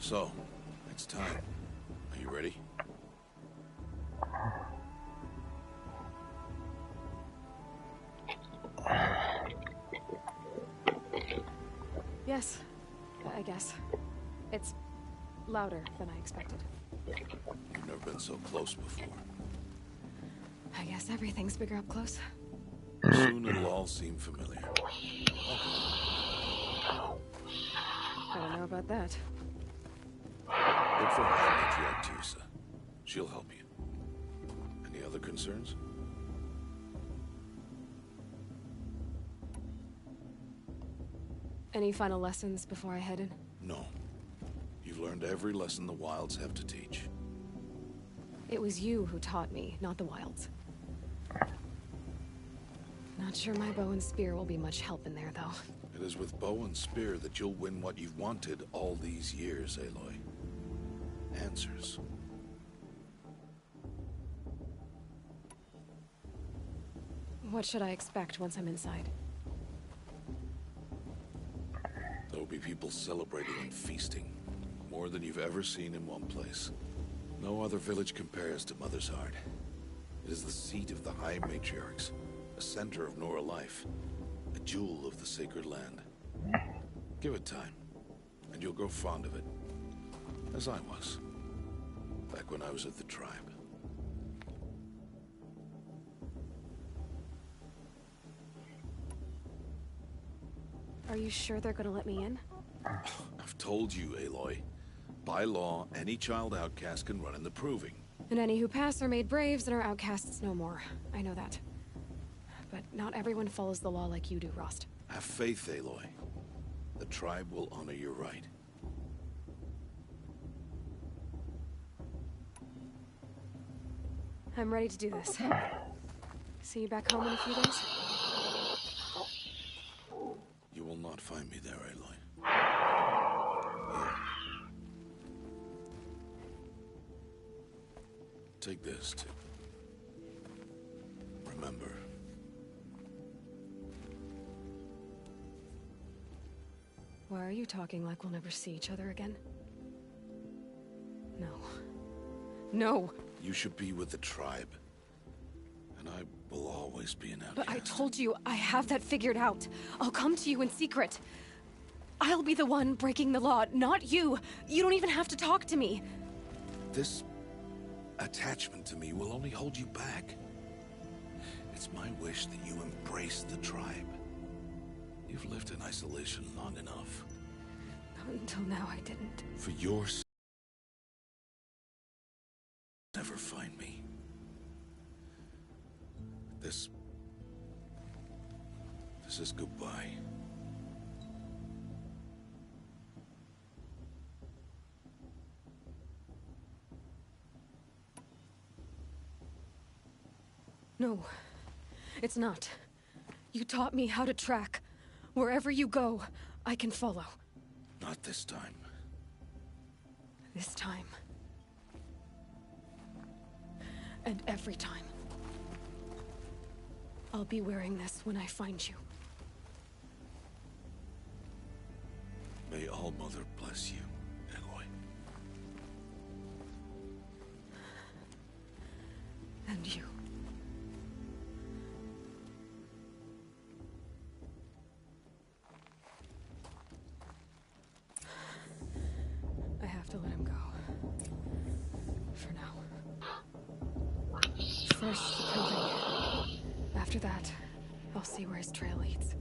So, it's time. Are you ready? Yes, I guess. It's louder than I expected. You've never been so close before. I guess everything's bigger up close. Soon it'll all seem familiar. I don't know about that. Look for High Matriarch Tirsa. She'll help you. Any other concerns? Any final lessons before I head in? No. You've learned every lesson the Wilds have to teach. It was you who taught me, not the Wilds. Not sure my bow and spear will be much help in there, though. It is with bow and spear that you'll win what you've wanted all these years, Aloy. Answers. What should I expect once I'm inside? There will be people celebrating and feasting. More than you've ever seen in one place. No other village compares to Mother's Heart. It is the seat of the High Matriarchs, a center of Nora life, a jewel of the sacred land. Give it time, and you'll grow fond of it. As I was, back when I was at the tribe. Are you sure they're gonna let me in? I've told you, Aloy. By law, any child outcast can run in the Proving. And any who pass are made braves and are outcasts no more. I know that. But not everyone follows the law like you do, Rost. Have faith, Aloy. The tribe will honor your right. I'm ready to do this. See you back home in a few days? You will not find me there, Aloy. Here. Take this to remember. Why are you talking like we'll never see each other again? No. No! You should be with the tribe. And I will always be an outcast. But I told you, I have that figured out. I'll come to you in secret. I'll be the one breaking the law, not you. You don't even have to talk to me. This attachment to me will only hold you back. It's my wish that you embrace the tribe. You've lived in isolation long enough. Not until now, I didn't. For your sake, never find me. This is goodbye. No, it's not. You taught me how to track. Wherever you go, I can follow. Not this time. This time. And every time. I'll be wearing this when I find you. May All Mother bless you, Aloy. And you. I have to let him go. For now. First, the proving. After that, I'll see where his trail leads.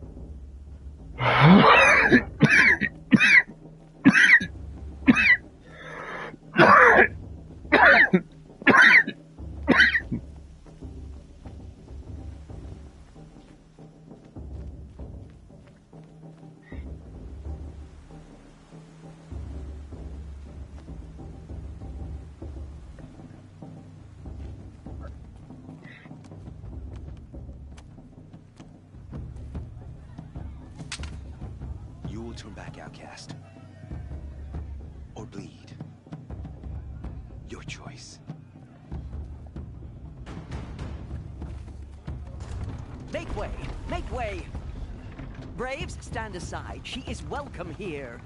Turn back, outcast. Or bleed. Your choice. Make way! Make way! Braves, stand aside. She is welcome here.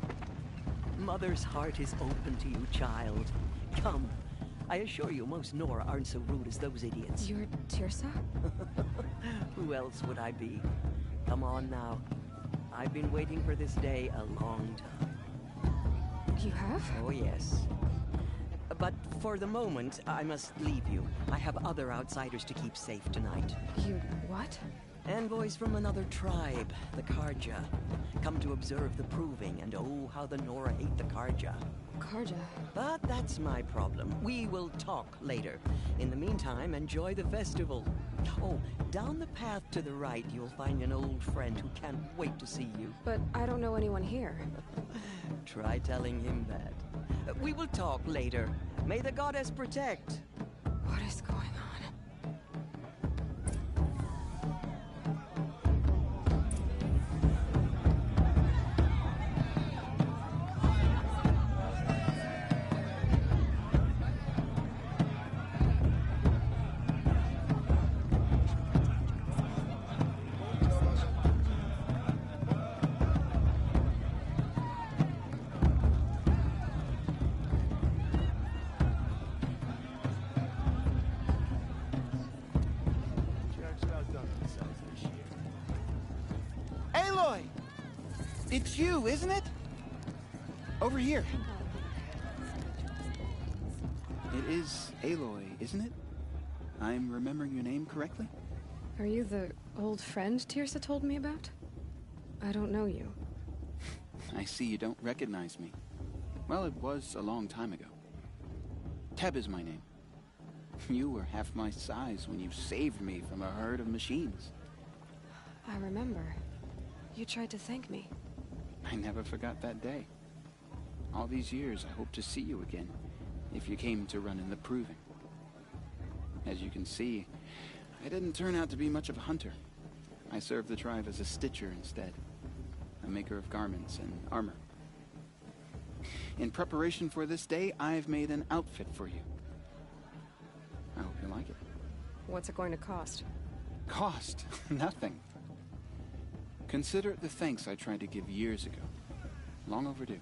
Mother's heart is open to you, child. Come. I assure you, most Nora aren't so rude as those idiots. You're Tirsa? Who else would I be? Come on now. I've been waiting for this day a long time. You have? Oh, yes. But for the moment, I must leave you. I have other outsiders to keep safe tonight. You what? Envoys from another tribe, the Karja. Come to observe the proving, and oh, how the Nora hate the Karja. Karja? But that's my problem. We will talk later. In the meantime, enjoy the festival. Oh, down the path to the right, you'll find an old friend who can't wait to see you. But I don't know anyone here. Try telling him that. We will talk later. May the goddess protect. What is going on? Aloy! It's you, isn't it? Over here. It is Aloy, isn't it? I'm remembering your name correctly? Are you the old friend Tirsa told me about? I don't know you. I see you don't recognize me. Well, it was a long time ago. Teb is my name. You were half my size when you saved me from a herd of machines. I remember. You tried to thank me. I never forgot that day. All these years, I hope to see you again, if you came to run in the proving. As you can see, I didn't turn out to be much of a hunter. I served the tribe as a stitcher instead, a maker of garments and armor. In preparation for this day, I've made an outfit for you. I hope you like it. What's it going to cost? Cost? Nothing. Consider it the thanks I tried to give years ago. Long overdue.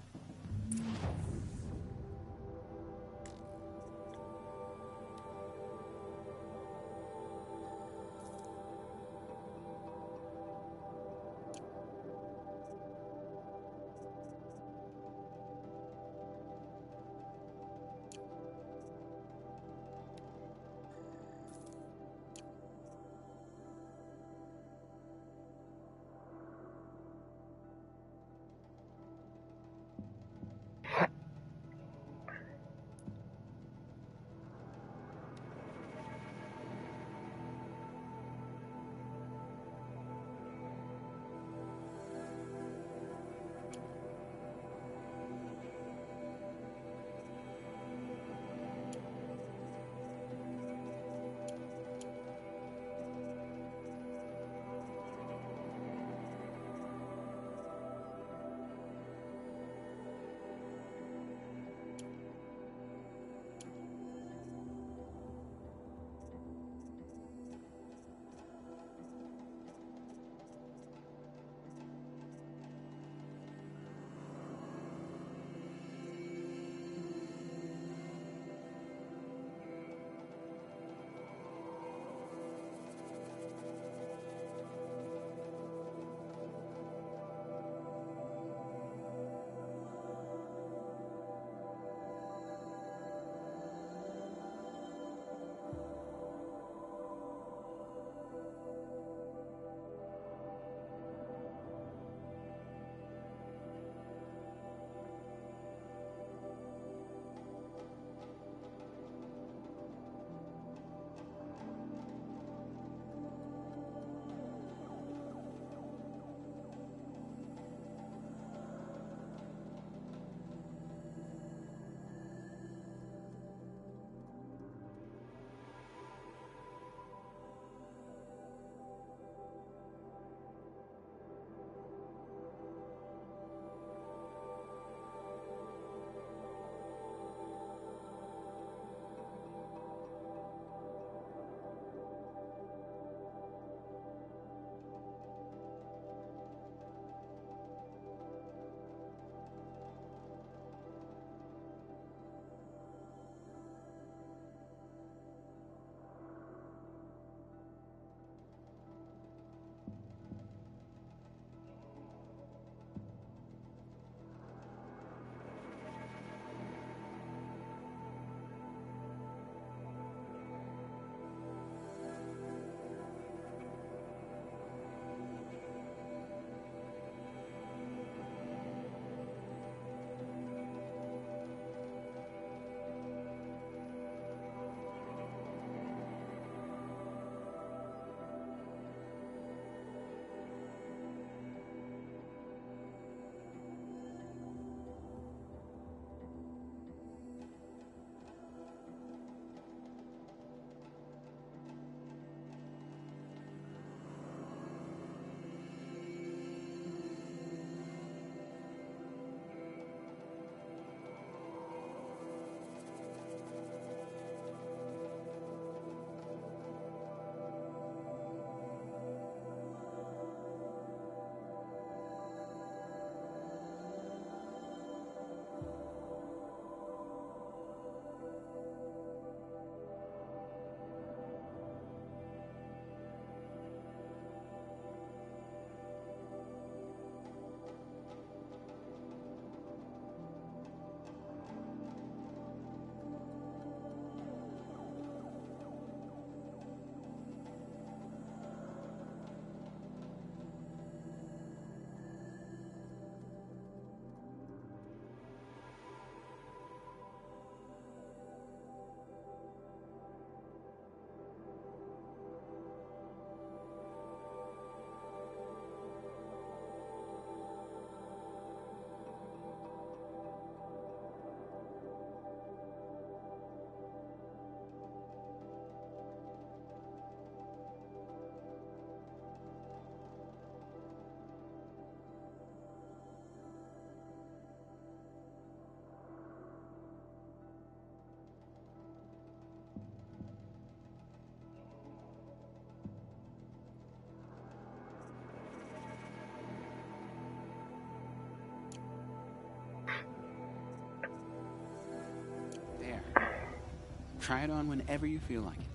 Try it on whenever you feel like it.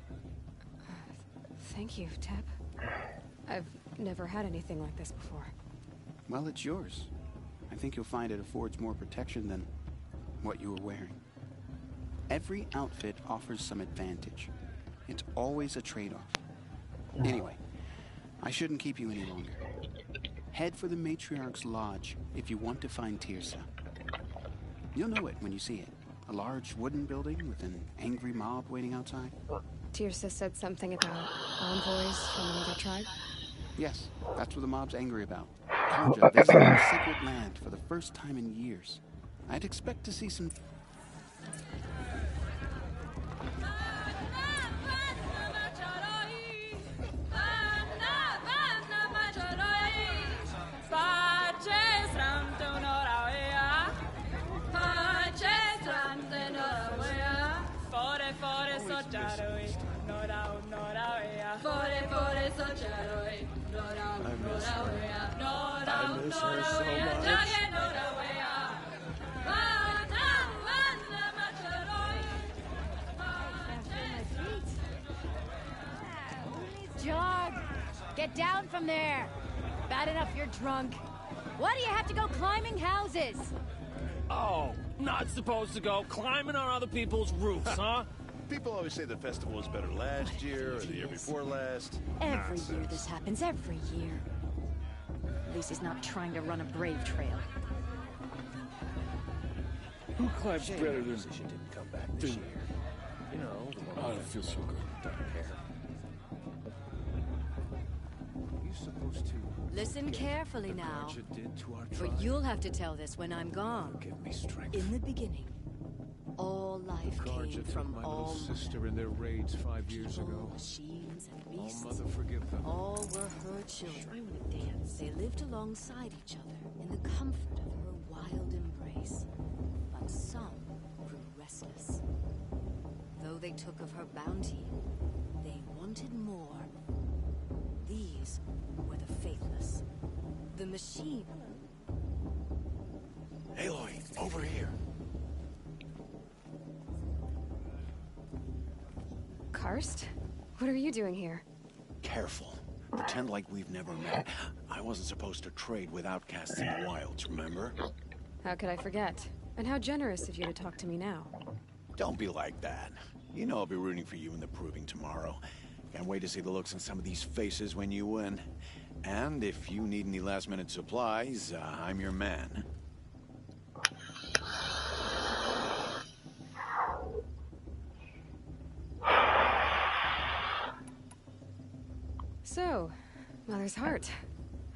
Thank you, Tep. I've never had anything like this before. Well, it's yours. I think you'll find it affords more protection than what you were wearing. Every outfit offers some advantage. It's always a trade-off. Anyway, I shouldn't keep you any longer. Head for the Matriarch's Lodge if you want to find Tirsa. You'll know it when you see it. A large wooden building with an angry mob waiting outside. Tirsa said something about envoys from another tribe? Yes, that's what the mob's angry about. Karja visiting sacred land for the first time in years. I'd expect to see some... I miss her so much. Jog! Get down from there! Bad enough you're drunk. Why do you have to go climbing houses? Oh, not supposed to go climbing on other people's roofs, huh? People always say the festival was better last year or the year before last. Every year this happens, every year. At least he's not trying to run a brave trail. Who climbs better than... Musician didn't come back this year. You know, the one I don't feel so good. dark hair. You supposed to... Listen carefully now, Karja did to our for tribe? you'll have to tell this when I'm gone. Give me strength. In the beginning, all life Karja came took from my all little sister in their raids 5 years people, ago. machines, and Oh, beasts. mother, forgive them. All were her children. They lived alongside each other in the comfort of her wild embrace. But some grew restless. Though they took of her bounty, they wanted more. These were the faithless. The machine. Aloy, over here. Karst? What are you doing here? Careful. Pretend like we've never met. I wasn't supposed to trade with outcasts in the wilds, remember? How could I forget? And how generous of you to talk to me now. Don't be like that. You know I'll be rooting for you in the proving tomorrow. Can't wait to see the looks on some of these faces when you win. And if you need any last-minute supplies, I'm your man. So, Mother's Heart.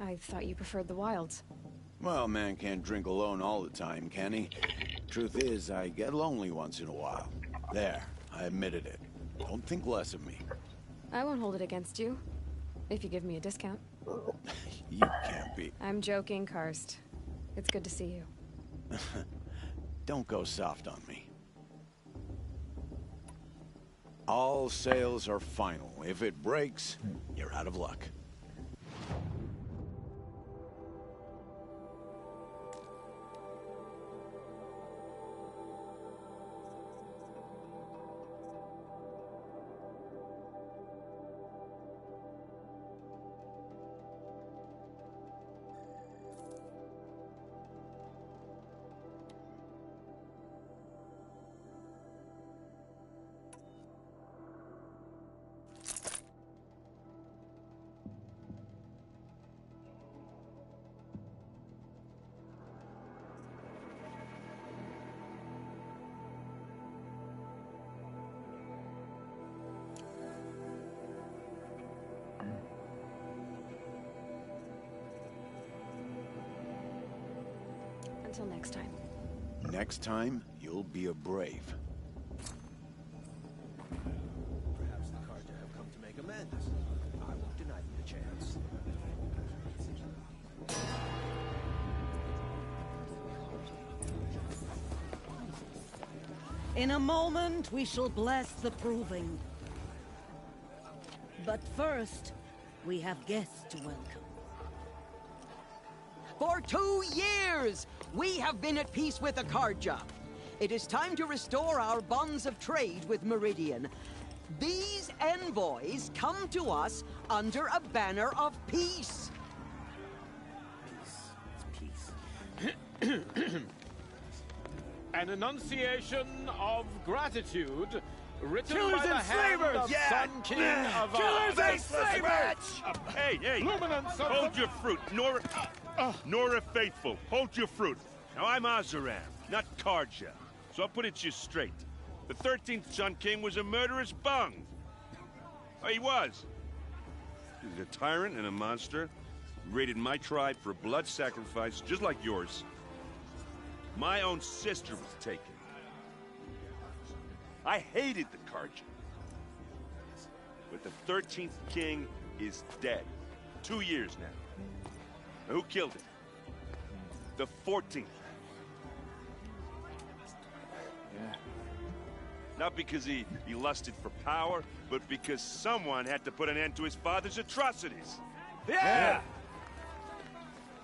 I thought you preferred the wilds. Well, man can't drink alone all the time, can he? Truth is, I get lonely once in a while. There, I admitted it. Don't think less of me. I won't hold it against you. If you give me a discount. You can't be. I'm joking, Karst. It's good to see you. Don't go soft on me. All sales are final. If it breaks, you're out of luck. Until next time. Next time, you'll be a brave. Perhaps the Karja have come to make amends. I won't deny them the chance. In a moment, we shall bless the proving. But first, we have guests to welcome. For 2 years, we have been at peace with the Karja. It is time to restore our bonds of trade with Meridian. These envoys come to us under a banner of peace. An enunciation of gratitude written Killers by the and hand slavers! of Sun King of Killers Ard. and slavers! Hey! Luminance of Hold your fruit, Nora. Nora Faithful, hold your fruit. Now I'm Azaram, not Karja, so I'll put it to you straight. The 13th Sun King was a murderous bung. Oh, he was. He was a tyrant and a monster. He raided my tribe for a blood sacrifice, just like yours. My own sister was taken. I hated the Karja. But the 13th king is dead. 2 years now. Now, who killed him? The 14th. Yeah. Not because he lusted for power, but because someone had to put an end to his father's atrocities. Yeah!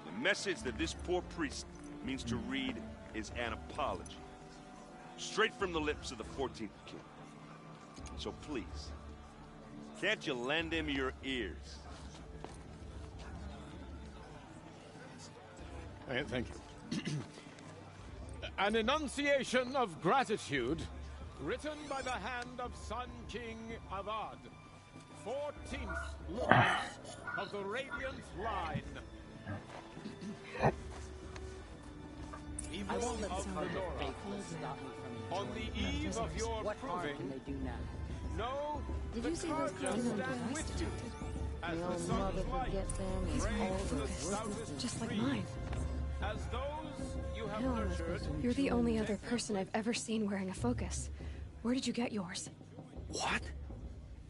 The message that this poor priest means to read is an apology. Straight from the lips of the 14th king. So please, can't you lend him your ears? Thank you. An enunciation of gratitude written by the hand of Sun King of Ard. 14th Luminance of the Radiant Line. I won't let Of the the Carja Nora. faithful stop me from On the eve of your What harm proving, can they do now? know Did the you see those Karja cards on the stand voice with you. detected? As the sun's light He's rays all the focused, stoutest just like trees. mine. As those you have Hell, nurtured, you're the only other person I've ever seen wearing a focus. Where did you get yours? What?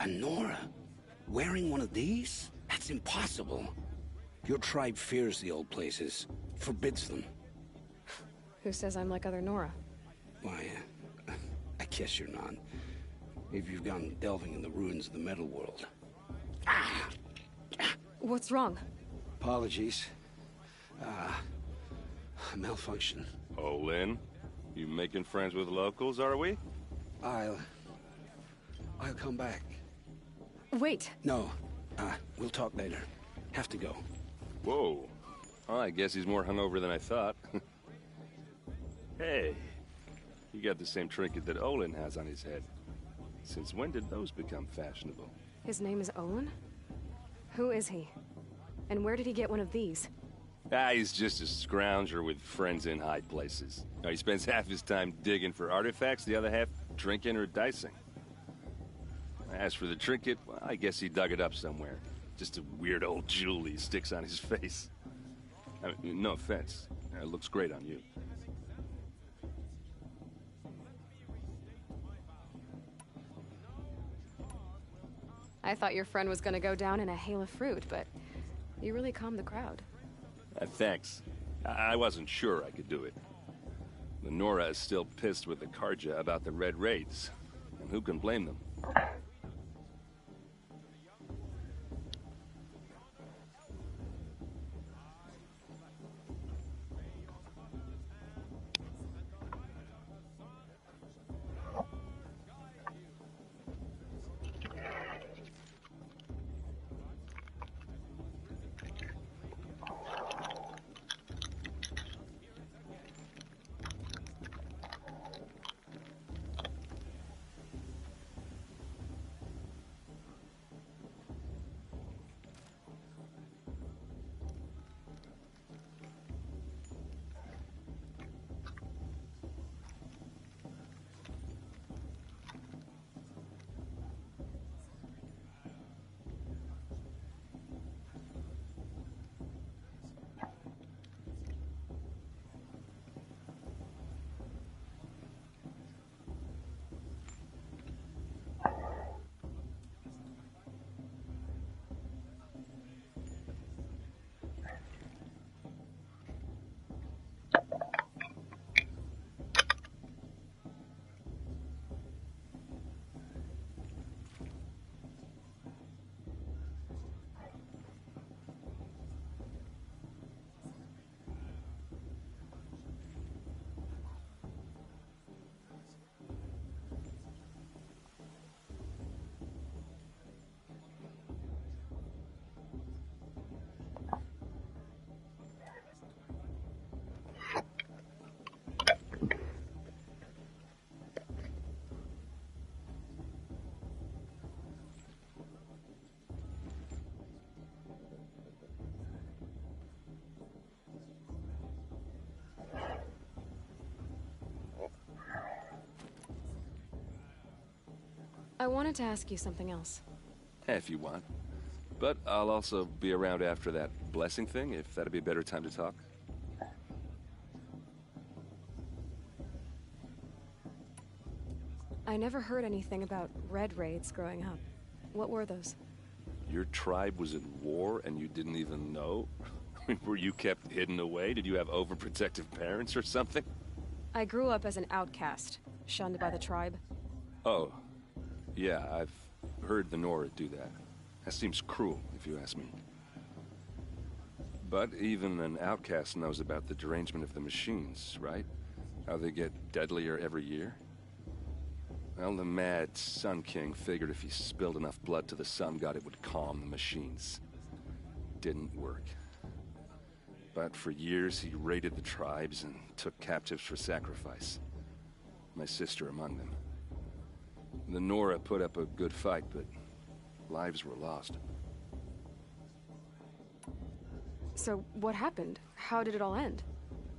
A Nora? Wearing one of these? That's impossible. Your tribe fears the old places, forbids them. Who says I'm like other Nora? Why, I guess you're not. If you've gone delving in the ruins of the metal world. What's wrong? Apologies. Malfunction. Oh, Lynn, you making friends with locals, are we? I'll come back. Wait! No, we'll talk later. Have to go. Whoa. Well, I guess he's more hungover than I thought. Hey, you got the same trinket that Olin has on his head. Since when did those become fashionable? His name is Olin? Who is he? And where did he get one of these? He's just a scrounger with friends in high places. Now, he spends half his time digging for artifacts, the other half drinking or dicing. As for the trinket, well, I guess he dug it up somewhere. Just a weird old jewel he sticks on his face. I mean, no offense. It looks great on you. I thought your friend was gonna go down in a hail of fruit, but you really calmed the crowd. Thanks. I wasn't sure I could do it. The Nora is still pissed with the Karja about the Red Raids. And who can blame them? I wanted to ask you something else. If you want. But I'll also be around after that blessing thing, if that'd be a better time to talk. I never heard anything about red raids growing up. What were those? Your tribe was in war and you didn't even know? Were you kept hidden away? Did you have overprotective parents or something? I grew up as an outcast, shunned by the tribe. Oh. Yeah, I've heard the Nora do that. That seems cruel, if you ask me. But even an outcast knows about the derangement of the machines, right? How they get deadlier every year? Well, the mad Sun King figured if he spilled enough blood to the Sun God, it would calm the machines. Didn't work. But for years, he raided the tribes and took captives for sacrifice. My sister among them. The Nora put up a good fight, but lives were lost. So, what happened? How did it all end?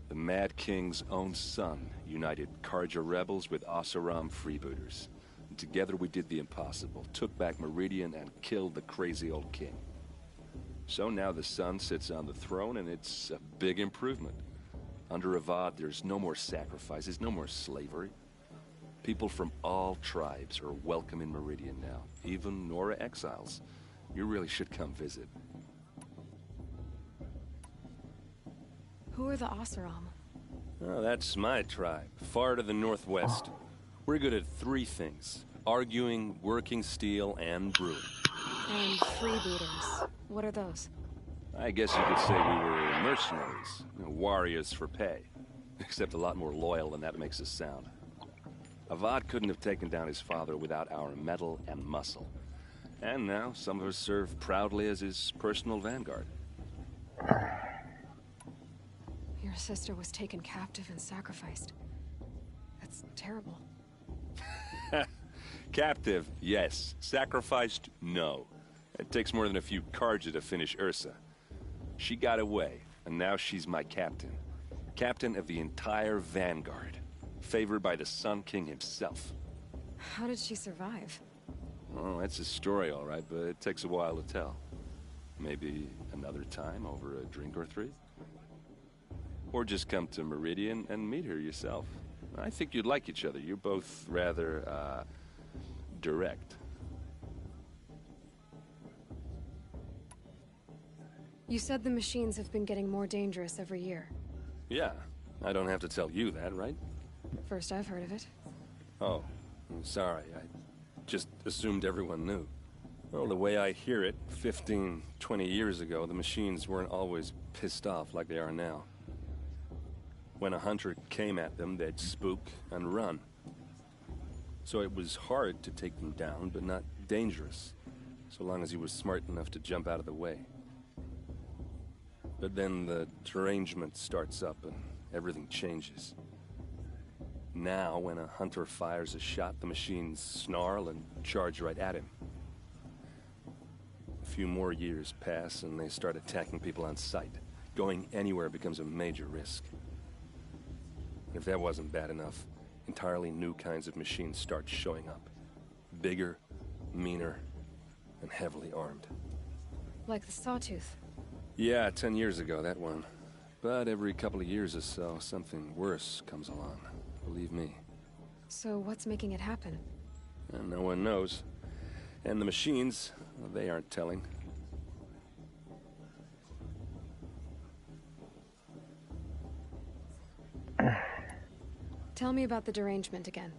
The Mad King's own son united Karja rebels with Oseram freebooters. And together we did the impossible, took back Meridian and killed the crazy old king. So now the son sits on the throne and it's a big improvement. Under Avad, there's no more sacrifices, no more slavery. People from all tribes are welcome in Meridian now, even Nora exiles. You really should come visit. Who are the Oseram? Oh, that's my tribe, far to the northwest. We're good at three things: arguing, working steel, and brewing. And freebooters. What are those? I guess you could say we were mercenaries, warriors for pay. Except a lot more loyal than that makes us sound. Avad couldn't have taken down his father without our metal and muscle. And now some of us serve proudly as his personal vanguard. Your sister was taken captive and sacrificed. That's terrible. Captive, yes. Sacrificed, no. It takes more than a few Karja to finish Ursa. She got away, and now she's my captain. Captain of the entire vanguard. Favored by the Sun King himself. How did she survive? Well, that's a story, all right, but it takes a while to tell. Maybe another time over a drink or three? Or just come to Meridian and meet her yourself. I think you'd like each other. You're both rather, direct. You said the machines have been getting more dangerous every year. Yeah, I don't have to tell you that, right? First I've heard of it. Oh, I'm sorry. I just assumed everyone knew. Well, the way I hear it, 15, 20 years ago, the machines weren't always pissed off like they are now. When a hunter came at them, they'd spook and run. So it was hard to take them down, but not dangerous, so long as he was smart enough to jump out of the way. But then the derangement starts up and everything changes. Now, when a hunter fires a shot, the machines snarl and charge right at him. A few more years pass and they start attacking people on sight. Going anywhere becomes a major risk. If that wasn't bad enough, entirely new kinds of machines start showing up. Bigger, meaner, and heavily armed. Like the Sawtooth. Yeah, 10 years ago, that one. But every couple of years or so, something worse comes along. Believe me. So what's making it happen? And no one knows. And the machines, well, they aren't telling. Tell me about the derangement again.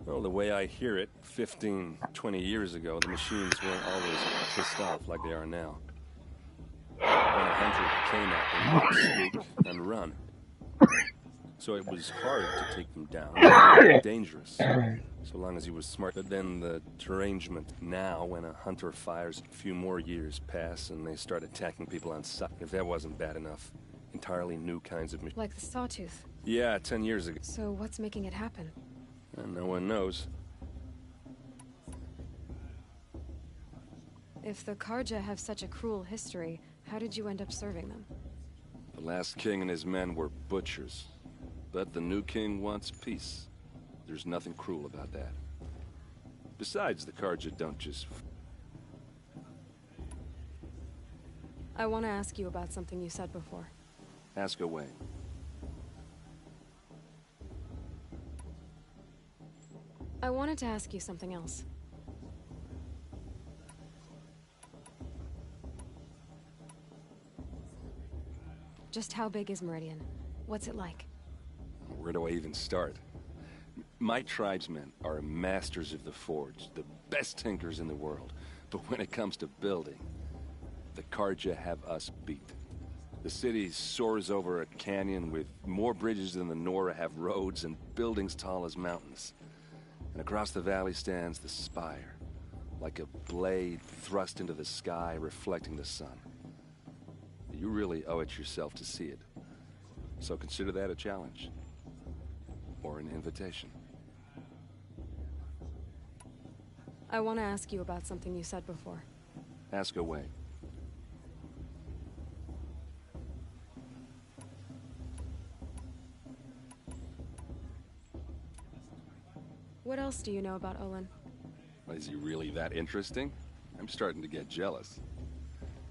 Well, the way I hear it, 15, 20 years ago, the machines weren't always pissed off like they are now. When a hunter came at them, they'd spook and run. So it was hard to take them down. Dangerous. So long as he was smart. But then the derangement. Now, when a hunter fires, a few more years pass and they start attacking people on sight. If that wasn't bad enough, entirely new kinds of machines. Like the Sawtooth. Yeah, 10 years ago. So what's making it happen? And no one knows. If the Karja have such a cruel history, how did you end up serving them? The last king and his men were butchers. But the new king wants peace. There's nothing cruel about that. Besides, the Karja don't just... I want to ask you about something you said before. Ask away. I wanted to ask you something else. Just how big is Meridian? What's it like? Where do I even start? My tribesmen are masters of the forge, the best tinkers in the world. But when it comes to building, the Karja have us beat. The city soars over a canyon with more bridges than the Nora have roads and buildings tall as mountains. And across the valley stands the spire, like a blade thrust into the sky reflecting the sun. You really owe it yourself to see it. So consider that a challenge. Or an invitation. I want to ask you about something you said before. Ask away. What else do you know about Olin? Is he really that interesting? I'm starting to get jealous.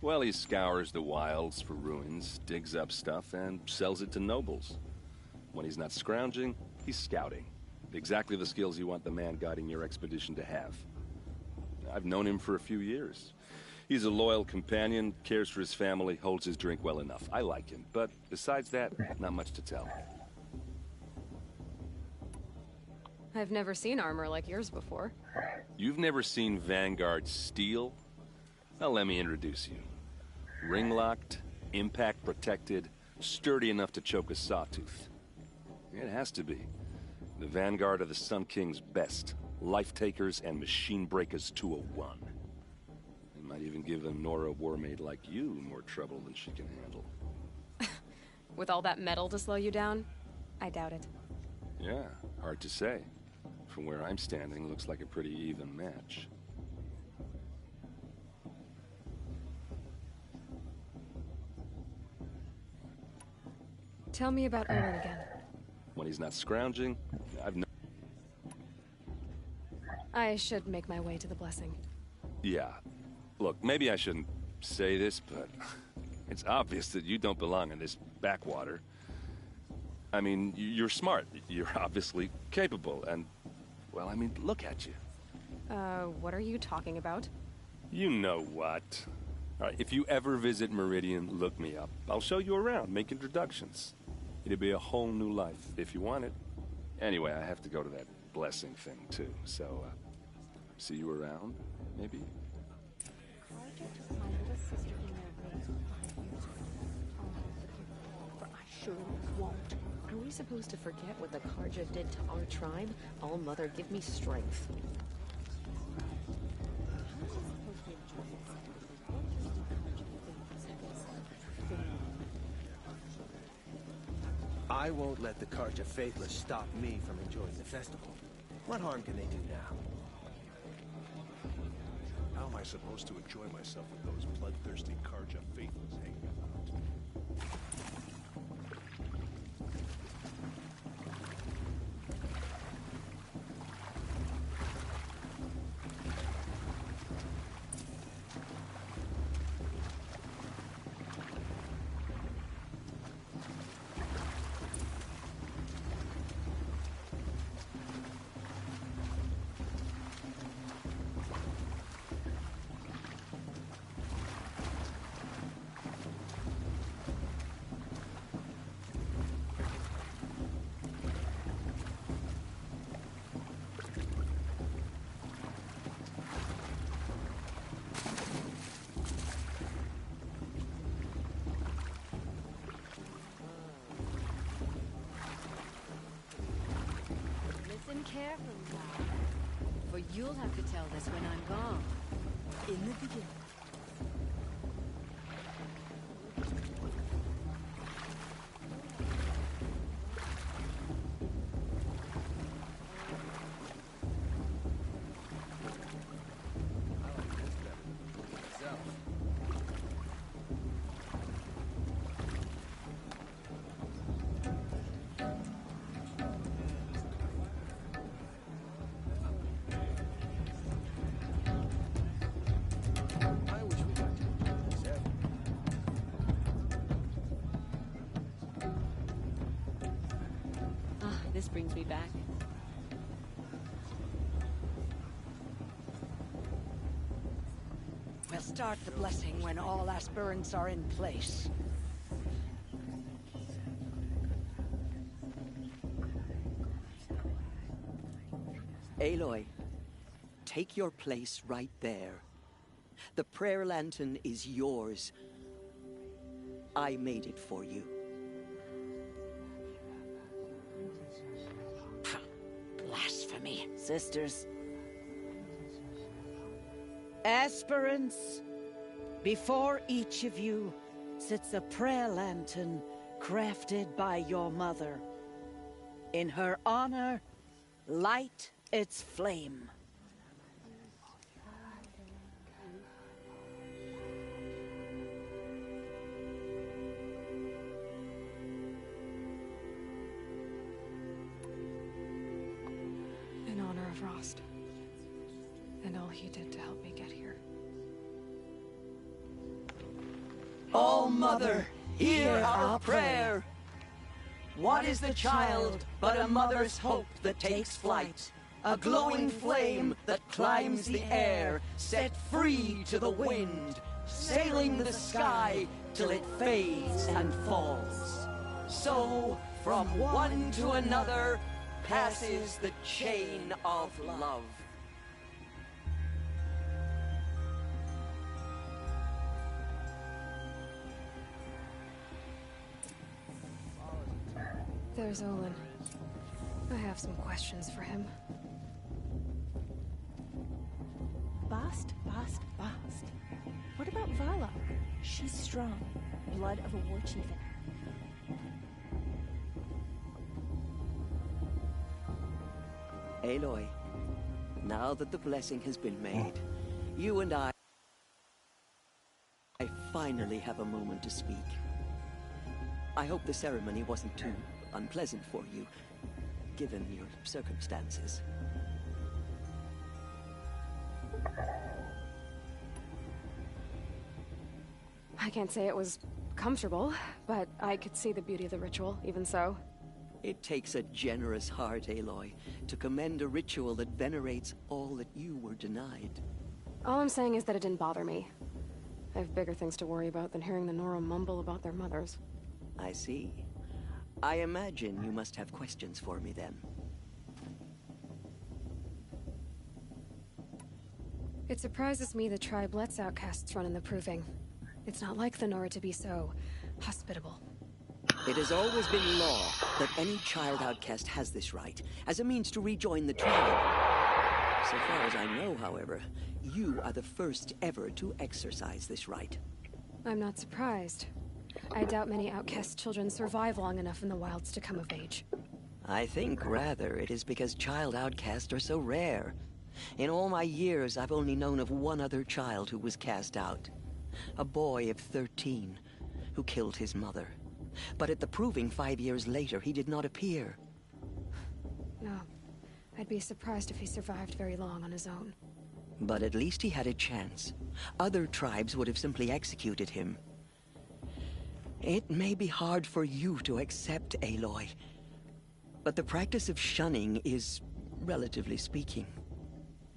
Well, he scours the wilds for ruins, digs up stuff, and sells it to nobles. When he's not scrounging, he's scouting. Exactly the skills you want the man guiding your expedition to have. I've known him for a few years. He's a loyal companion, cares for his family, holds his drink well enough. I like him, but besides that, not much to tell. I've never seen armor like yours before. You've never seen Vanguard steel? Well, let me introduce you. Ring-locked, impact-protected, sturdy enough to choke a sawtooth. It has to be. The Vanguard are the Sun King's best. Life-takers and machine-breakers to a one. They might even give a Nora warmaid like you more trouble than she can handle. With all that metal to slow you down? I doubt it. Yeah, hard to say. From where I'm standing, looks like a pretty even match. Tell me about Olin again. When he's not scrounging, I should make my way to the blessing. Yeah. Look, maybe I shouldn't say this, but it's obvious that you don't belong in this backwater. I mean, you're smart. You're obviously capable, and, well, I mean, look at you. What are you talking about? You know what. All right, if you ever visit Meridian, look me up. I'll show you around, make introductions. It'll be a whole new life, if you want it. Anyway, I have to go to that blessing thing, too, so, see you around, maybe? Won't. Are we supposed to forget what the Karja did to our tribe? All Mother, give me strength. I won't let the Karja Faithless stop me from enjoying the festival. What harm can they do now? How am I supposed to enjoy myself with those bloodthirsty Karja Faithless hanging about? Listen carefully now, for you'll have to tell this when I'm gone. In the beginning. brings me back. We'll start the blessing when all aspirants are in place. Aloy, take your place right there. The prayer lantern is yours. I made it for you. Blasphemy. Sisters. Aspirants, before each of you sits a prayer lantern crafted by your mother. In her honor, light its flame. In honor of Rost. And all he did to help me get here. Oh, Mother, hear our prayer. What is the child but a mother's hope that takes flight? A glowing flame that climbs the air, set free to the wind, sailing the sky till it fades and falls. So, from one to another, passes the chain of love. There's Olin. I have some questions for him. Bast. What about Vala? She's strong. Blood of a war chief in her. Aloy, now that the blessing has been made, you and I finally have a moment to speak. I hope the ceremony wasn't too unpleasant for you, given your circumstances. I can't say it was comfortable, but I could see the beauty of the ritual, even so. It takes a generous heart, Aloy, to commend a ritual that venerates all that you were denied. All I'm saying is that it didn't bother me. I have bigger things to worry about than hearing the Nora mumble about their mothers. I see. I imagine you must have questions for me then. It surprises me the tribe lets outcasts run in the Proving. It's not like the Nora to be so hospitable. It has always been law that any child outcast has this right, as a means to rejoin the tribe. So far as I know, however, you are the first ever to exercise this right. I'm not surprised. I doubt many outcast children survive long enough in the wilds to come of age. I think, rather, it is because child outcasts are so rare. In all my years, I've only known of one other child who was cast out. A boy of 13, who killed his mother. But at the Proving 5 years later, he did not appear. No. I'd be surprised if he survived very long on his own. But at least he had a chance. Other tribes would have simply executed him. It may be hard for you to accept, Aloy, but the practice of shunning is, relatively speaking,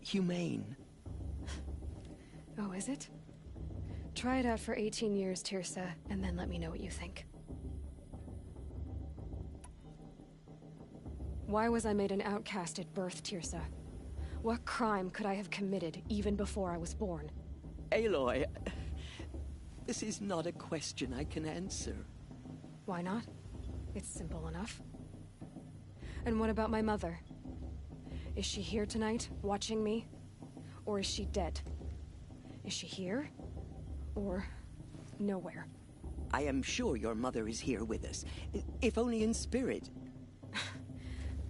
humane. Oh, is it? Try it out for 18 years, Tirsa, and then let me know what you think. Why was I made an outcast at birth, Tirsa? What crime could I have committed even before I was born? Aloy, this is not a question I can answer. Why not? It's simple enough. And what about my mother? Is she here tonight, watching me? Or is she dead? Is she here? Or nowhere? I am sure your mother is here with us, if only in spirit.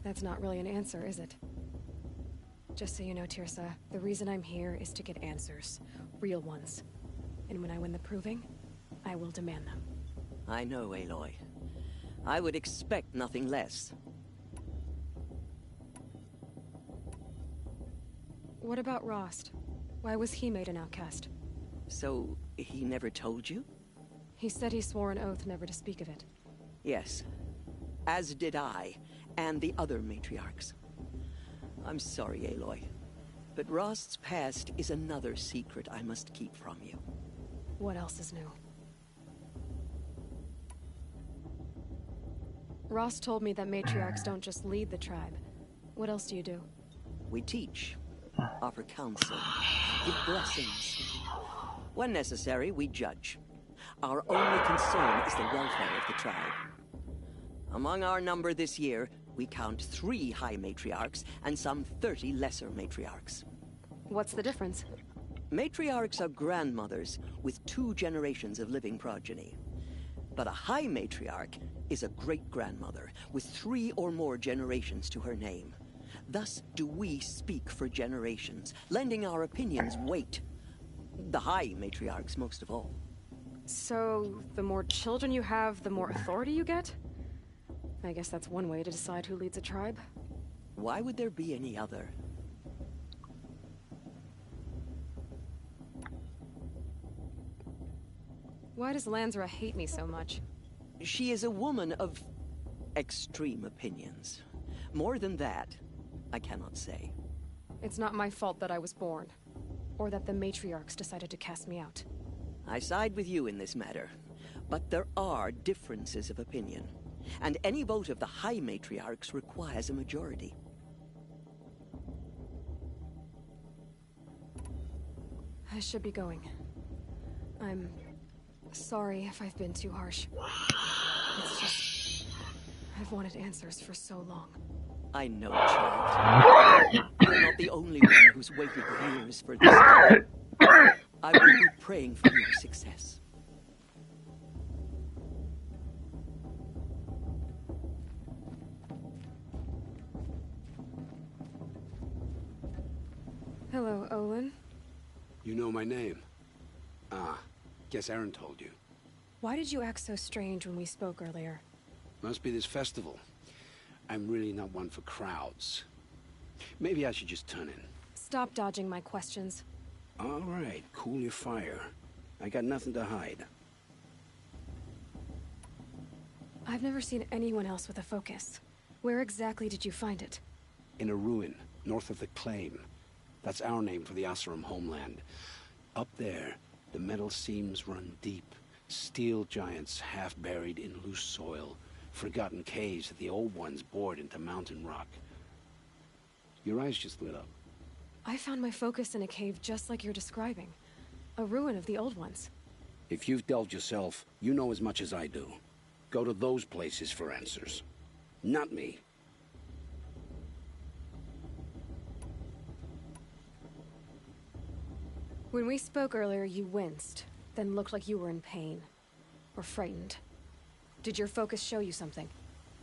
That's not really an answer, is it? Just so you know, Tirsa, the reason I'm here is to get answers. Real ones. And when I win the Proving, I will demand them. I know, Aloy. I would expect nothing less. What about Rost? Why was he made an outcast? So, he never told you? He said he swore an oath never to speak of it. Yes. As did I. and the other matriarchs. I'm sorry, Aloy, but Rost's past is another secret I must keep from you. What else is new? Rost told me that matriarchs don't just lead the tribe. What else do you do? We teach, offer counsel, give blessings. When necessary, we judge. Our only concern is the welfare of the tribe. Among our number this year, we count 3 high matriarchs and some 30 lesser matriarchs. What's the difference? Matriarchs are grandmothers with 2 generations of living progeny. But a high matriarch is a great-grandmother with 3 or more generations to her name. Thus do we speak for generations, lending our opinions weight. The high matriarchs most of all. So, the more children you have, the more authority you get? I guess that's one way to decide who leads a tribe. Why would there be any other? Why does Lansra hate me so much? She is a woman of extreme opinions. More than that, I cannot say. It's not my fault that I was born, or that the matriarchs decided to cast me out. I side with you in this matter, but there are differences of opinion, and any vote of the high matriarchs requires a majority. I should be going. I'm sorry if I've been too harsh. It's just... I've wanted answers for so long. I know, child. You're not the only one who's waited years for this time. I will be praying for your success. Hello, Olin. You know my name? Ah, guess Aaron told you. Why did you act so strange when we spoke earlier? Must be this festival. I'm really not one for crowds. Maybe I should just turn in. Stop dodging my questions. All right, cool your fire. I got nothing to hide. I've never seen anyone else with a focus. Where exactly did you find it? In a ruin, north of the Claim. That's our name for the Oseram homeland. Up there, the metal seams run deep. Steel giants half buried in loose soil. Forgotten caves that the old ones bored into mountain rock. Your eyes just lit up. I found my focus in a cave just like you're describing. A ruin of the old ones. If you've delved yourself, you know as much as I do. Go to those places for answers. Not me. When we spoke earlier, you winced, then looked like you were in pain. Or frightened. Did your focus show you something?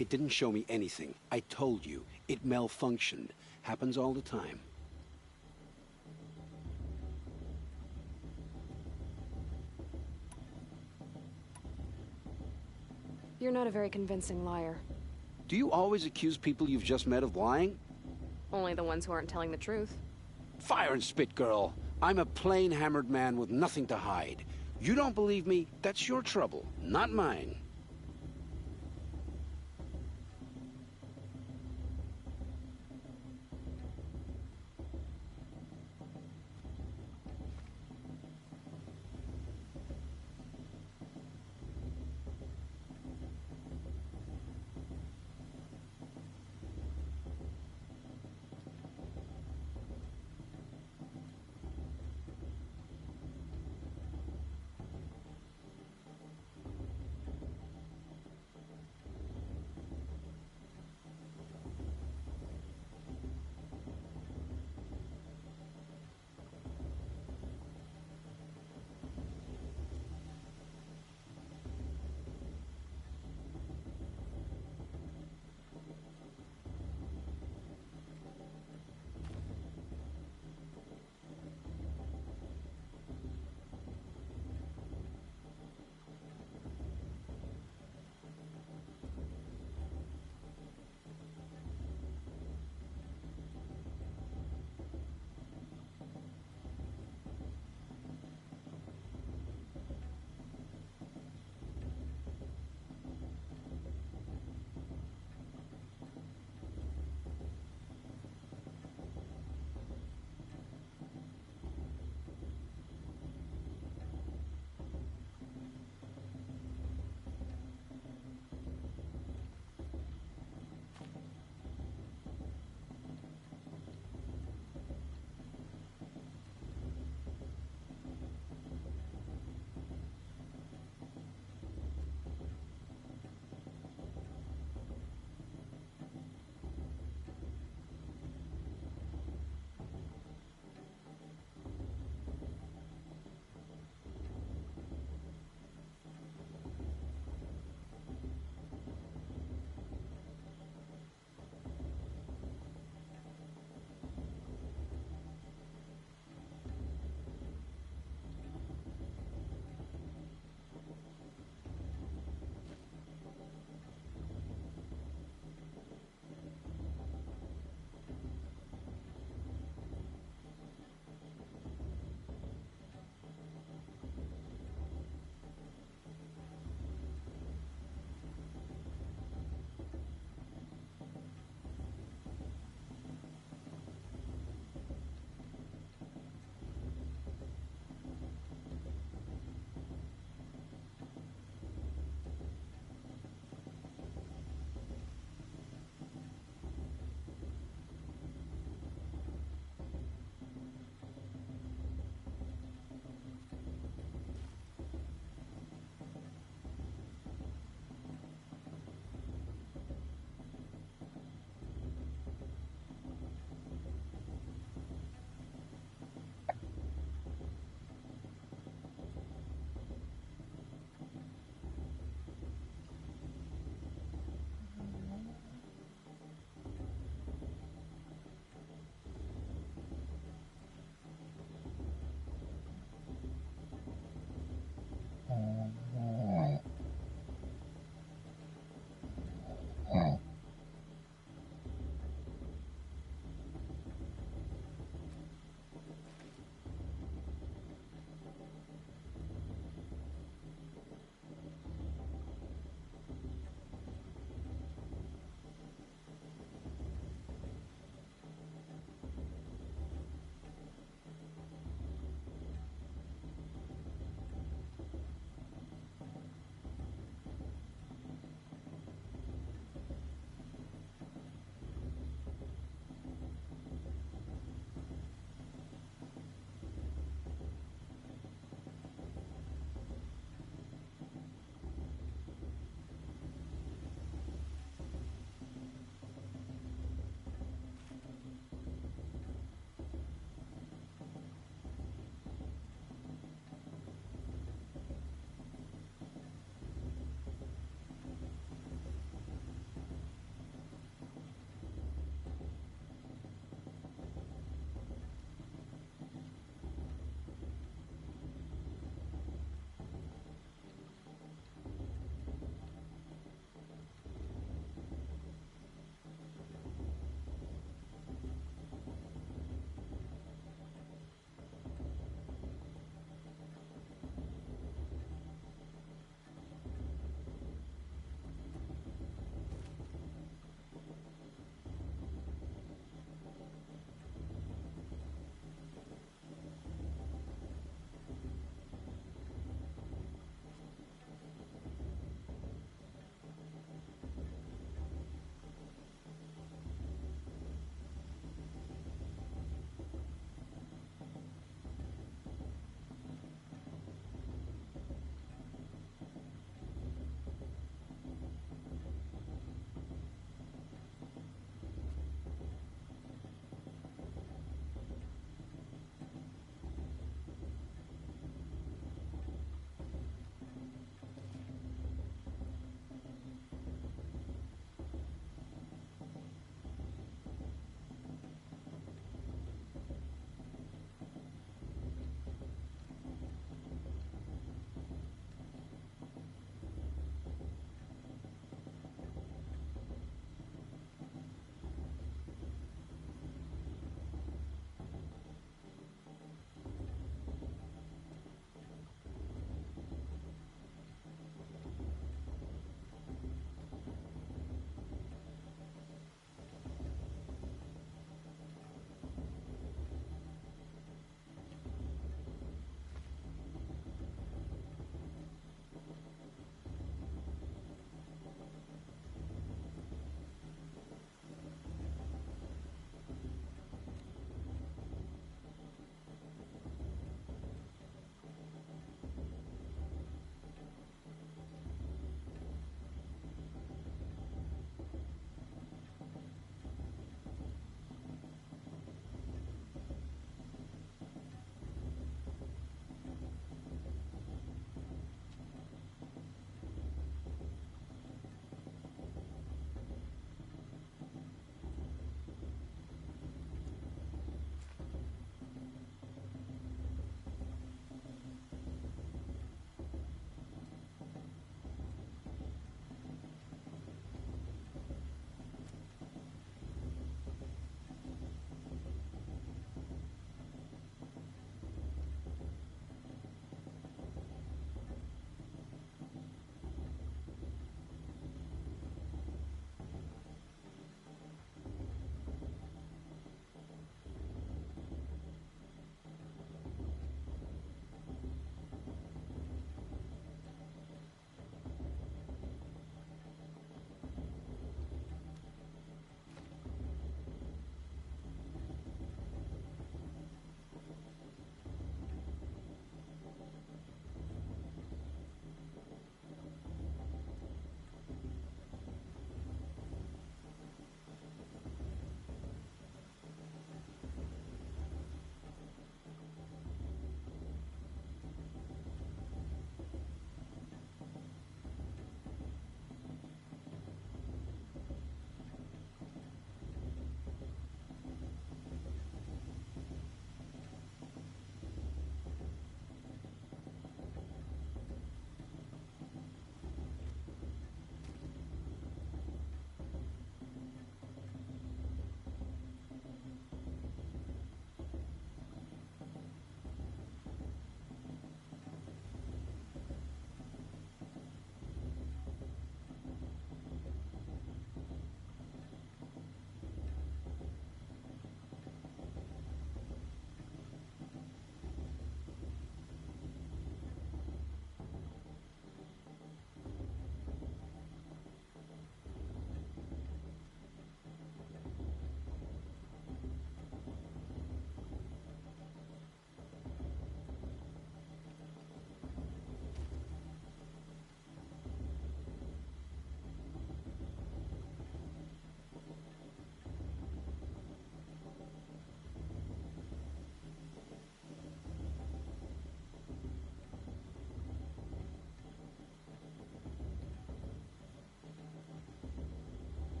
It didn't show me anything. I told you. It malfunctioned. Happens all the time. You're not a very convincing liar. Do you always accuse people you've just met of lying? Only the ones who aren't telling the truth. Fire and spit, girl. I'm a plain hammered man with nothing to hide. You don't believe me? That's your trouble, not mine.